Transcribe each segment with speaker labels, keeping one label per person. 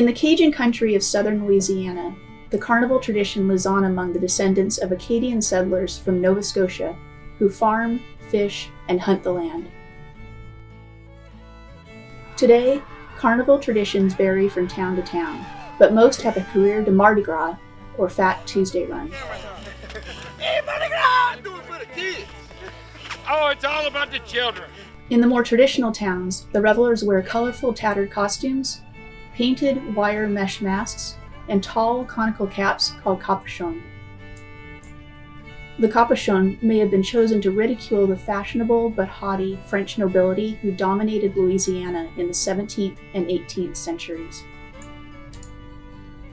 Speaker 1: In the Cajun country of southern Louisiana, the carnival tradition lives on among the descendants of Acadian settlers from Nova Scotia who farm, fish, and hunt the land. Today, carnival traditions vary from town to town, but most have a career to Mardi Gras, or Fat Tuesday run.
Speaker 2: Hey, Mardi Gras! Do it for the kids! Oh, it's all about the children.
Speaker 1: In the more traditional towns, the revelers wear colorful tattered costumes, painted wire mesh masks, and tall conical caps called capuchons. The capuchon may have been chosen to ridicule the fashionable but haughty French nobility who dominated Louisiana in the 17th and 18th centuries.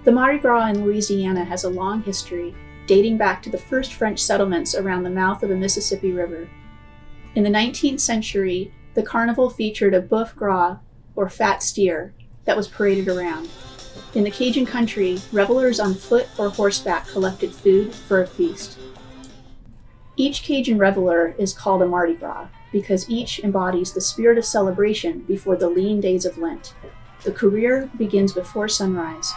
Speaker 1: The Mardi Gras in Louisiana has a long history, dating back to the first French settlements around the mouth of the Mississippi River. In the 19th century, the carnival featured a boeuf gras, or fat steer, that was paraded around. In the Cajun country, revelers on foot or horseback collected food for a feast. Each Cajun reveler is called a Mardi Gras because each embodies the spirit of celebration before the lean days of Lent. The career begins before sunrise.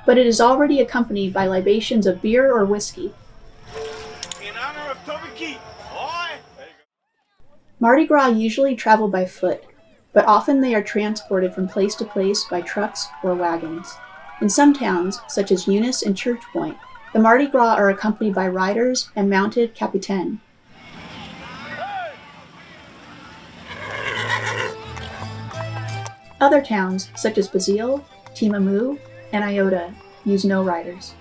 Speaker 1: But it is already accompanied by libations of beer or whiskey.
Speaker 2: In honor of Toby Keith, boy!
Speaker 1: Mardi Gras usually travel by foot, but often they are transported from place to place by trucks or wagons. In some towns, such as Eunice and Church Point, the Mardi Gras are accompanied by riders and mounted capitaine. Other towns, such as Basile, Timamu, and Iota, use no riders.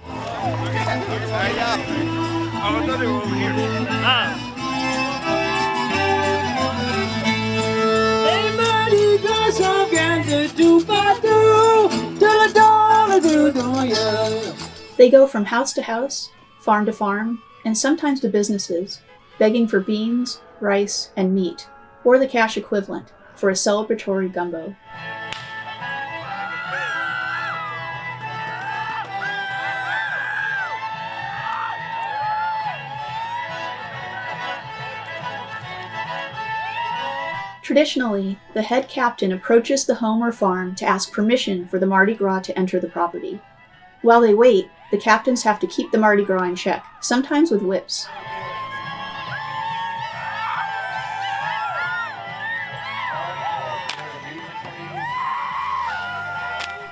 Speaker 1: They go from house to house, farm to farm, and sometimes to businesses, begging for beans, rice, and meat, or the cash equivalent, for a celebratory gumbo. Traditionally, the head captain approaches the home or farm to ask permission for the Mardi Gras to enter the property. While they wait, the captains have to keep the Mardi Gras in check, sometimes with whips.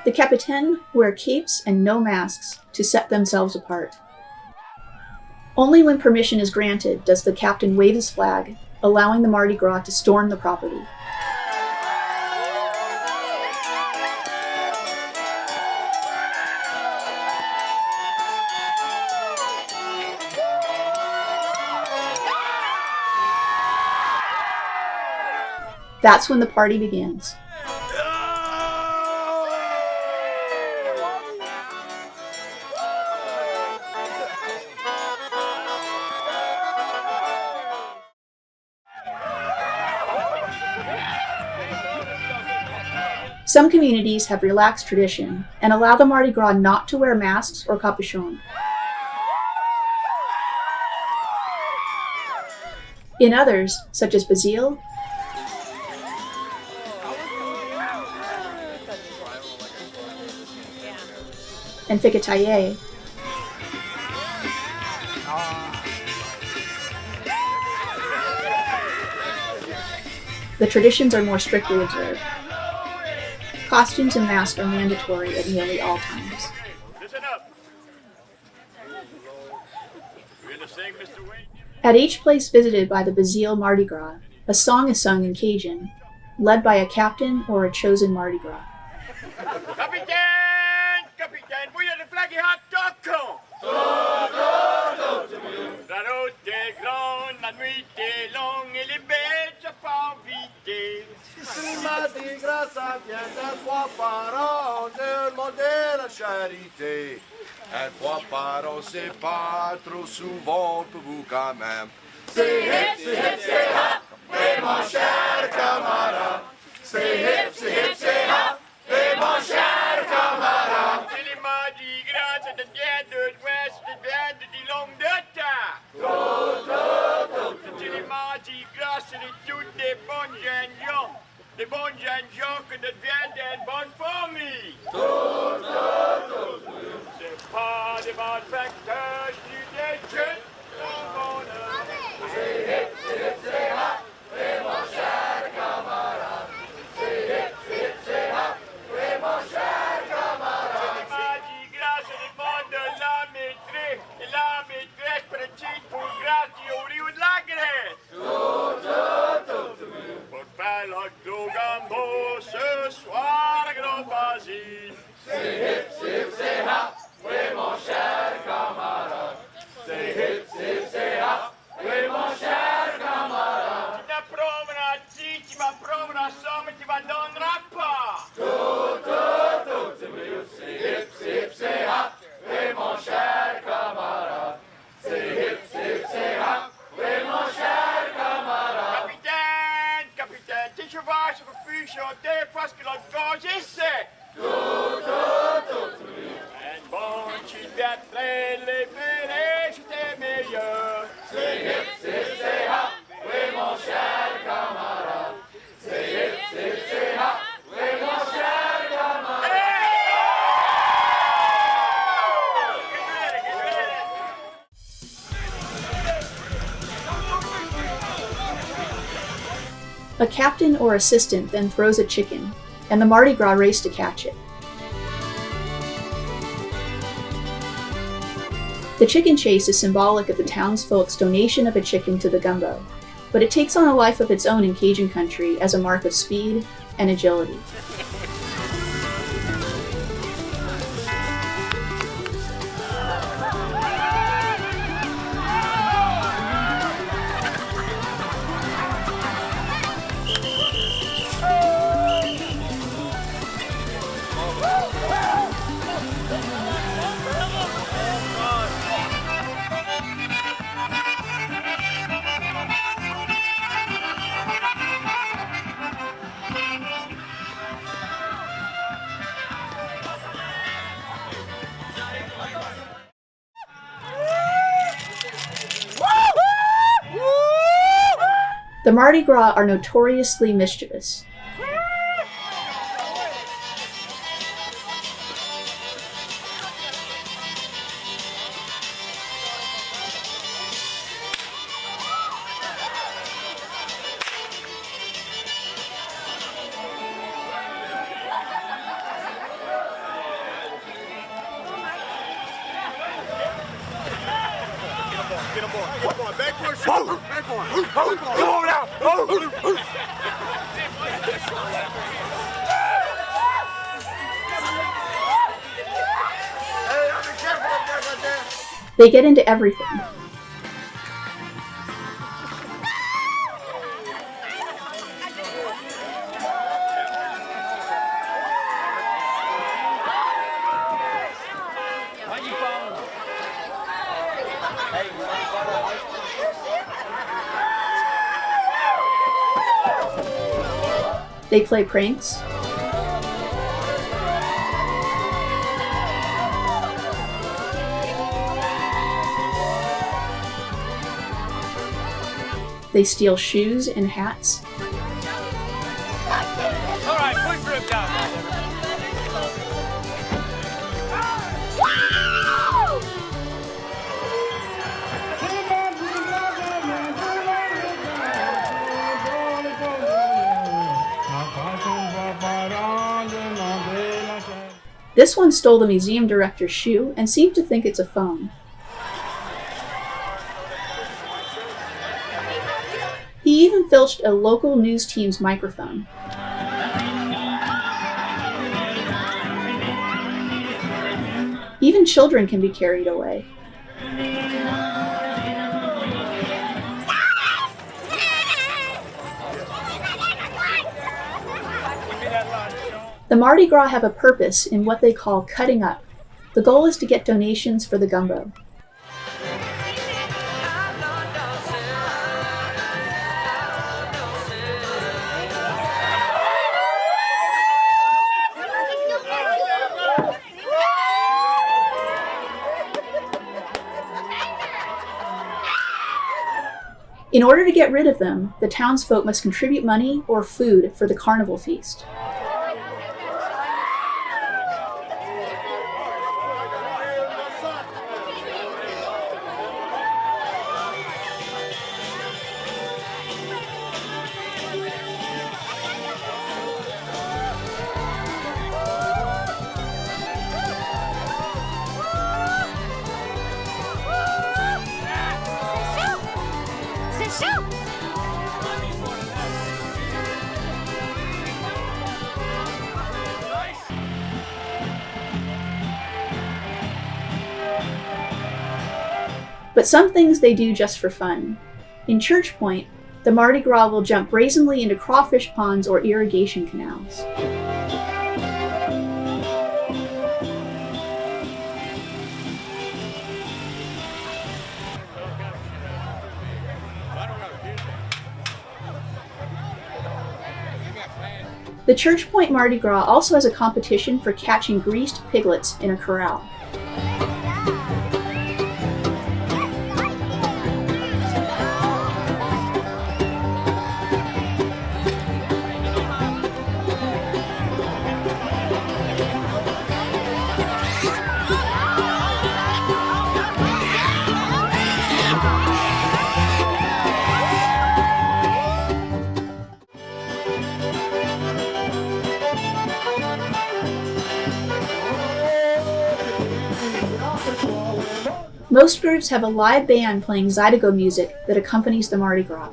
Speaker 1: The capitaine wear capes and no masks to set themselves apart. Only when permission is granted does the captain wave his flag, allowing the Mardi Gras to storm the property. That's when the party begins. Some communities have relaxed tradition and allow the Mardi Gras not to wear masks or capuchons. In others, such as Basile, and Acadiana, the traditions are more strictly observed. Costumes and masks are mandatory at nearly all times.
Speaker 2: Listen up. We're gonna sing Mr. Wayne.
Speaker 1: At each place visited by the Basile Mardi Gras, a song is sung in Cajun, led by a captain or a chosen Mardi Gras.
Speaker 2: Capitaine! Capitaine, voyez le flag et hot dog! La route est grande, la nuit est longue et les bêtes se font vite.
Speaker 3: Si Mardi Gras, ça vient une fois par an de demander la charité. Une fois par an, c'est pas trop souvent pour vous quand même. C'est hip, c'est hop, et mon cher camarade. C'est hip, c'est hop, et mon cher camarade.
Speaker 2: C'est les Mardi Gras, c'est de bien de l'ouest, c'est bien de longue de temps. C'est les Mardi Gras, c'est les toutes des bonnes jeunes gens. des bons jeunes gens que deviennent des bonnes familles. C'est pas des malfaiteurs, ni des jeunes en bonheur. Mardi Gras, c'est le monde de la maîtresse. Et la maîtresse pratique pour grâce du riz ou de la graisse. Pour faire le gros gumbo ce soir, le gros Basile. Tu m'apprends la somme et tu m'en donneras pas. Capitaine, tes chevaux se refusent chanter parce que l'autre gorge est sec. Un bon tu battrais les bérets, j'étais meilleur.
Speaker 1: A captain or assistant then throws a chicken, and the Mardi Gras race to catch it. The chicken chase is symbolic of the townsfolk's donation of a chicken to the gumbo, but it takes on a life of its own in Cajun country as a mark of speed and agility. The Mardi Gras are notoriously mischievous.
Speaker 3: Get him on. Back for a shot. Back for him. Come on now. Hey, I'll be careful up there right there.
Speaker 1: They get into everything. They play pranks. They steal shoes and hats.
Speaker 2: All right, quick grip down.
Speaker 1: This one stole the museum director's shoe and seemed to think it's a phone. He even filched a local news team's microphone. Even children can be carried away. The Mardi Gras have a purpose in what they call cutting up. The goal is to get donations for the gumbo. In order to get rid of them, the townsfolk must contribute money or food for the carnival feast. But some things they do just for fun. In Church Point, the Mardi Gras will jump brazenly into crawfish ponds or irrigation canals. The Church Point Mardi Gras also has a competition for catching greased piglets in a corral. Most groups have a live band playing Zydeco music that accompanies the Mardi Gras.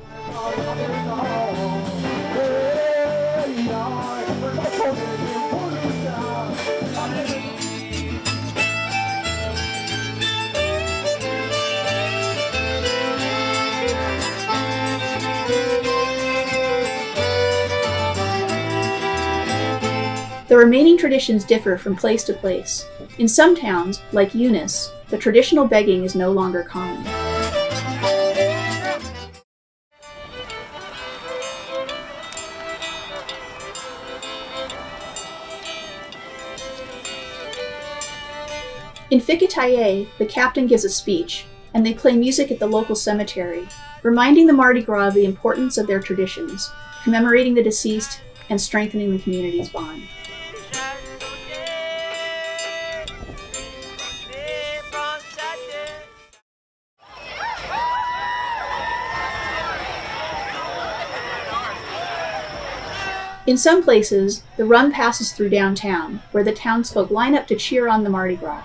Speaker 1: The remaining traditions differ from place to place. In some towns, like Eunice, the traditional begging is no longer common. In Ficataye, the captain gives a speech, and they play music at the local cemetery, reminding the Mardi Gras of the importance of their traditions, commemorating the deceased, and strengthening the community's bond. In some places, the run passes through downtown, where the townsfolk line up to cheer on the Mardi Gras.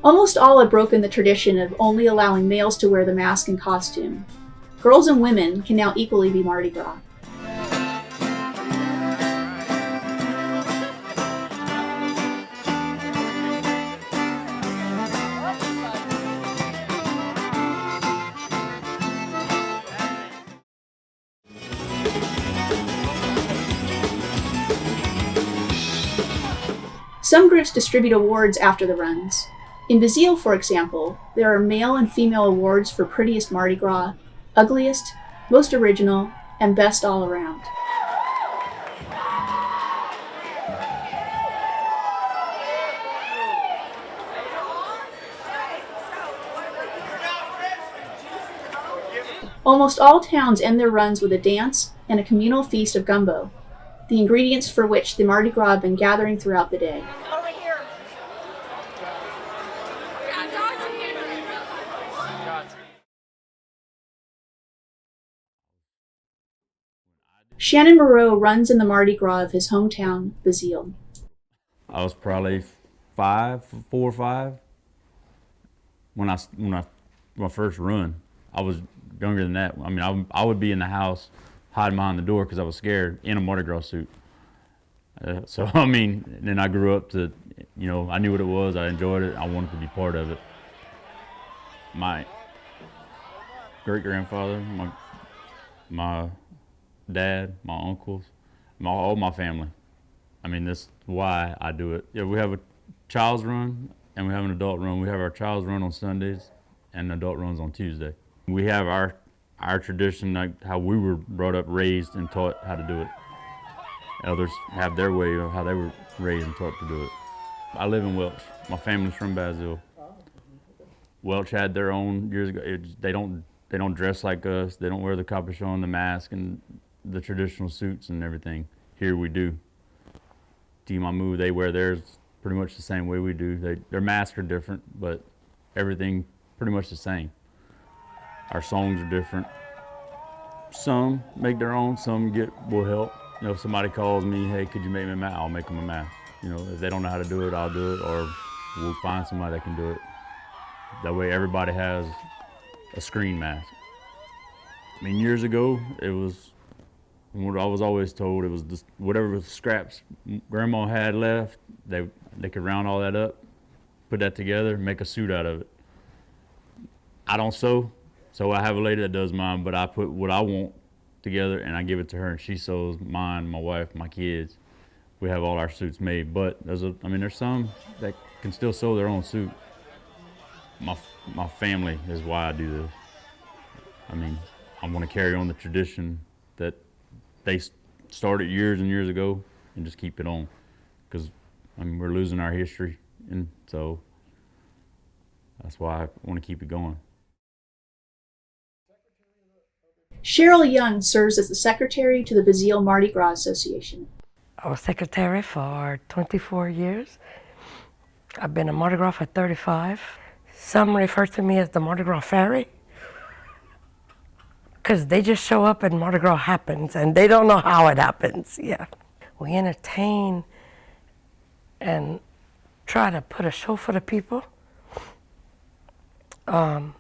Speaker 1: Almost all have broken the tradition of only allowing males to wear the mask and costume. Girls and women can now equally be Mardi Gras. Some groups distribute awards after the runs. In Basile, for example, there are male and female awards for prettiest Mardi Gras, ugliest, most original, and best all around. Almost all towns end their runs with a dance and a communal feast of gumbo, the ingredients for which the Mardi Gras have been gathering throughout the day. Shannon Moreau runs in the Mardi Gras of his hometown, Basile.
Speaker 4: I was probably 4 or 5 when my first run. I was younger than that. I mean, I would be in the house hiding behind the door because I was scared in a Mardi Gras suit. So I mean, then I grew up to, you know, I knew what it was. I enjoyed it. I wanted to be part of it. My great-grandfather, my dad, my uncles, all my family. I mean, that's why I do it. Yeah, we have child's run and we have an adult run. We have our child's run on Sundays and adult runs on Tuesday. We have our tradition, like how we were brought up, raised, and taught how to do it. Others have their way of how they were raised and taught to do it. I live in Welch. My family's from Basile. Welch had their own years ago. They don't dress like us. They don't wear the capuchon, the mask, and the traditional suits and everything. Here we do. Timamu, they wear theirs pretty much the same way we do. Their masks are different, but everything pretty much the same. Our songs are different. Some make their own. Some will help. You know, if somebody calls me, hey, could you make me a mask? I'll make them a mask. You know, if they don't know how to do it, I'll do it, or we'll find somebody that can do it. That way everybody has a screen mask. I mean, years ago, it was, what I was always told, it was just whatever scraps Grandma had left, they could round all that up, put that together, make a suit out of it. I don't sew, so I have a lady that does mine, but I put what I want together and I give it to her, and she sews mine, my wife, my kids. We have all our suits made, but there's some that can still sew their own suit. My family is why I do this. I mean, I want to carry on the tradition that they started years and years ago and just keep it on, because I mean, we're losing our history, and so that's why I want to keep it going.
Speaker 1: Cheryl Young serves as the secretary to the Basile Mardi Gras Association.
Speaker 5: I was secretary for 24 years. I've been a Mardi Gras for 35. Some refer to me as the Mardi Gras fairy, because they just show up and Mardi Gras happens and they don't know how it happens. Yeah, we entertain and try to put a show for the people. And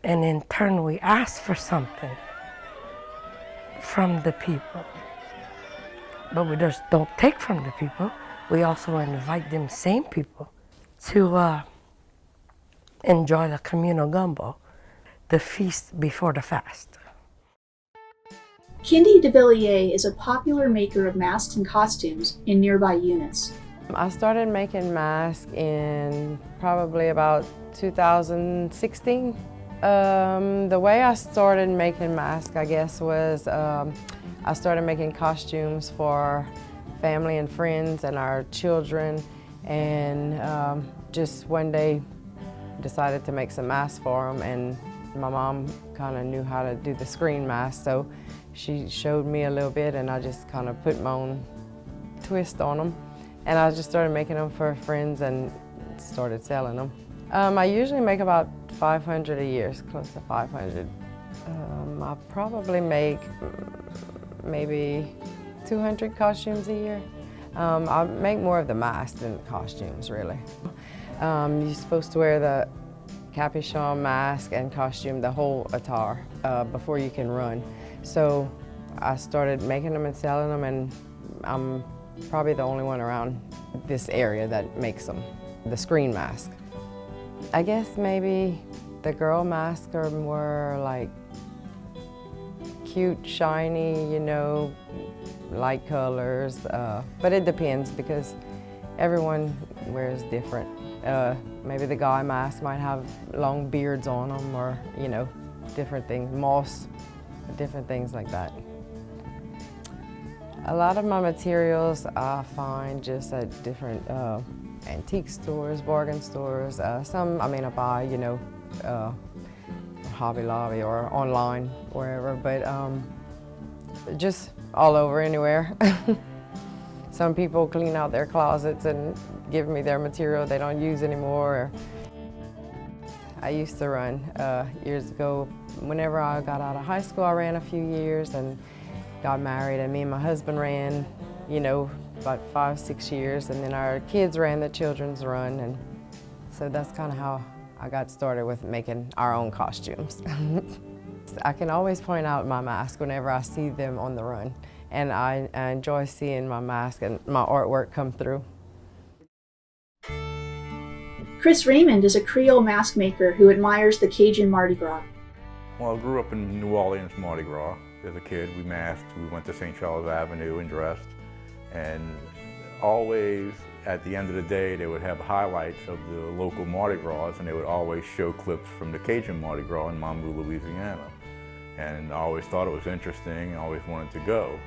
Speaker 5: in turn, we ask for something from the people. But we just don't take from the people. We also invite them same people to enjoy the communal gumbo, the feast before the fast.
Speaker 1: Kindy de Villiers is a popular maker of masks and costumes in nearby Eunice.
Speaker 6: I started making masks in probably about 2016. The way I started making masks, I guess, was I started making costumes for family and friends and our children, and just one day decided to make some masks for them, and my mom kind of knew how to do the screen mask, so she showed me a little bit and I just kind of put my own twist on them, and I just started making them for friends and started selling them. I usually make about 500 a year, close to 500. I probably make maybe 200 costumes a year. I make more of the masks than costumes, really. You're supposed to wear the capuchon, mask, and costume, the whole attire, before you can run. So I started making them and selling them, and I'm probably the only one around this area that makes them, the screen mask. I guess maybe the girl masks are more like cute, shiny, you know, light colors, but it depends because everyone wears different. Maybe the guy mask might have long beards on them, or, you know, different things, moss, different things like that. A lot of my materials I find just at different antique stores, bargain stores. Some, I mean, I buy, you know, Hobby Lobby or online, wherever, but just all over, anywhere. Some people clean out their closets and give me their material they don't use anymore. I used to run years ago. Whenever I got out of high school, I ran a few years and got married, and me and my husband ran, you know, about 5-6 years, and then our kids ran the children's run, and so that's kind of how I got started with making our own costumes. I can always point out my mask whenever I see them on the run, and I enjoy seeing my mask and my artwork come through.
Speaker 1: Chris Raymond is a Creole mask maker who admires the Cajun Mardi Gras.
Speaker 7: Well, I grew up in New Orleans Mardi Gras. As a kid, we masked. We went to St. Charles Avenue and dressed. And always at the end of the day, they would have highlights of the local Mardi Gras, and they would always show clips from the Cajun Mardi Gras in Mamou, Louisiana. And I always thought it was interesting, I always wanted to go.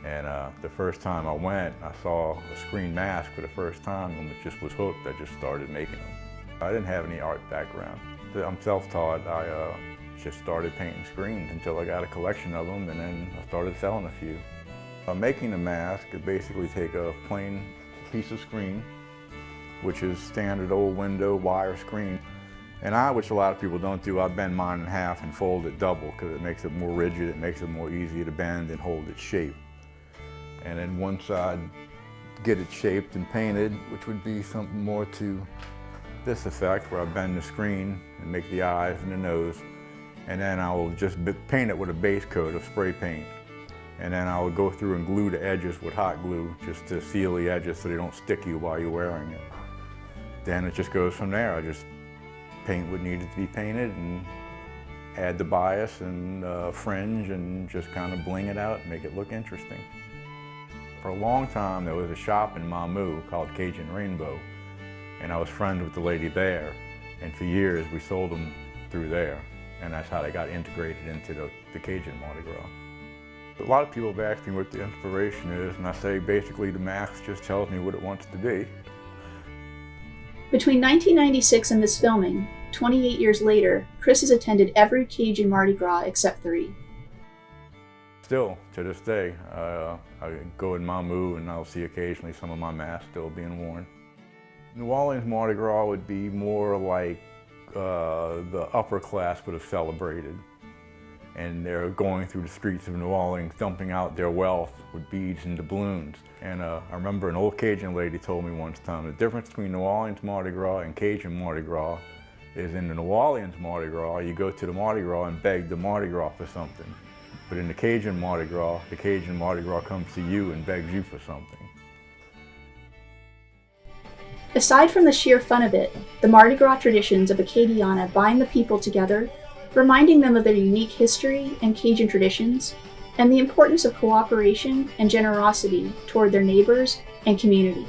Speaker 7: And the first time I went, I saw a screen mask for the first time and just was hooked. I just started making them. I didn't have any art background. I'm self-taught. I just started painting screens until I got a collection of them, and then I started selling a few. Making a mask, I basically take a plain piece of screen, which is standard old window wire screen. And which a lot of people don't do, I bend mine in half and fold it double because it makes it more rigid, it makes it more easy to bend and hold its shape. And then once I get it shaped and painted, which would be something more to this effect, where I bend the screen and make the eyes and the nose, and then I will just paint it with a base coat of spray paint. And then I would go through and glue the edges with hot glue just to seal the edges so they don't stick you while you're wearing it. Then it just goes from there. I just paint what needed to be painted and add the bias and fringe and just kind of bling it out and make it look interesting. For a long time, there was a shop in Mamou called Cajun Rainbow, and I was friends with the lady there. And for years, we sold them through there, and that's how they got integrated into the Cajun Mardi Gras. A lot of people have asked me what the inspiration is, and I say basically the mask just tells me what it wants to be.
Speaker 1: Between 1996 and this filming, 28 years later, Chris has attended every Cajun Mardi Gras except 3.
Speaker 7: Still, to this day, I go in Mamou and I'll see occasionally some of my masks still being worn. New Orleans Mardi Gras would be more like the upper class would have celebrated. And they're going through the streets of New Orleans, dumping out their wealth with beads and doubloons. And I remember an old Cajun lady told me once time, the difference between New Orleans Mardi Gras and Cajun Mardi Gras is in the New Orleans Mardi Gras, you go to the Mardi Gras and beg the Mardi Gras for something. But in the Cajun Mardi Gras comes to you and begs you for something.
Speaker 1: Aside from the sheer fun of it, the Mardi Gras traditions of Acadiana bind the people together, reminding them of their unique history and Cajun traditions, and the importance of cooperation and generosity toward their neighbors and community.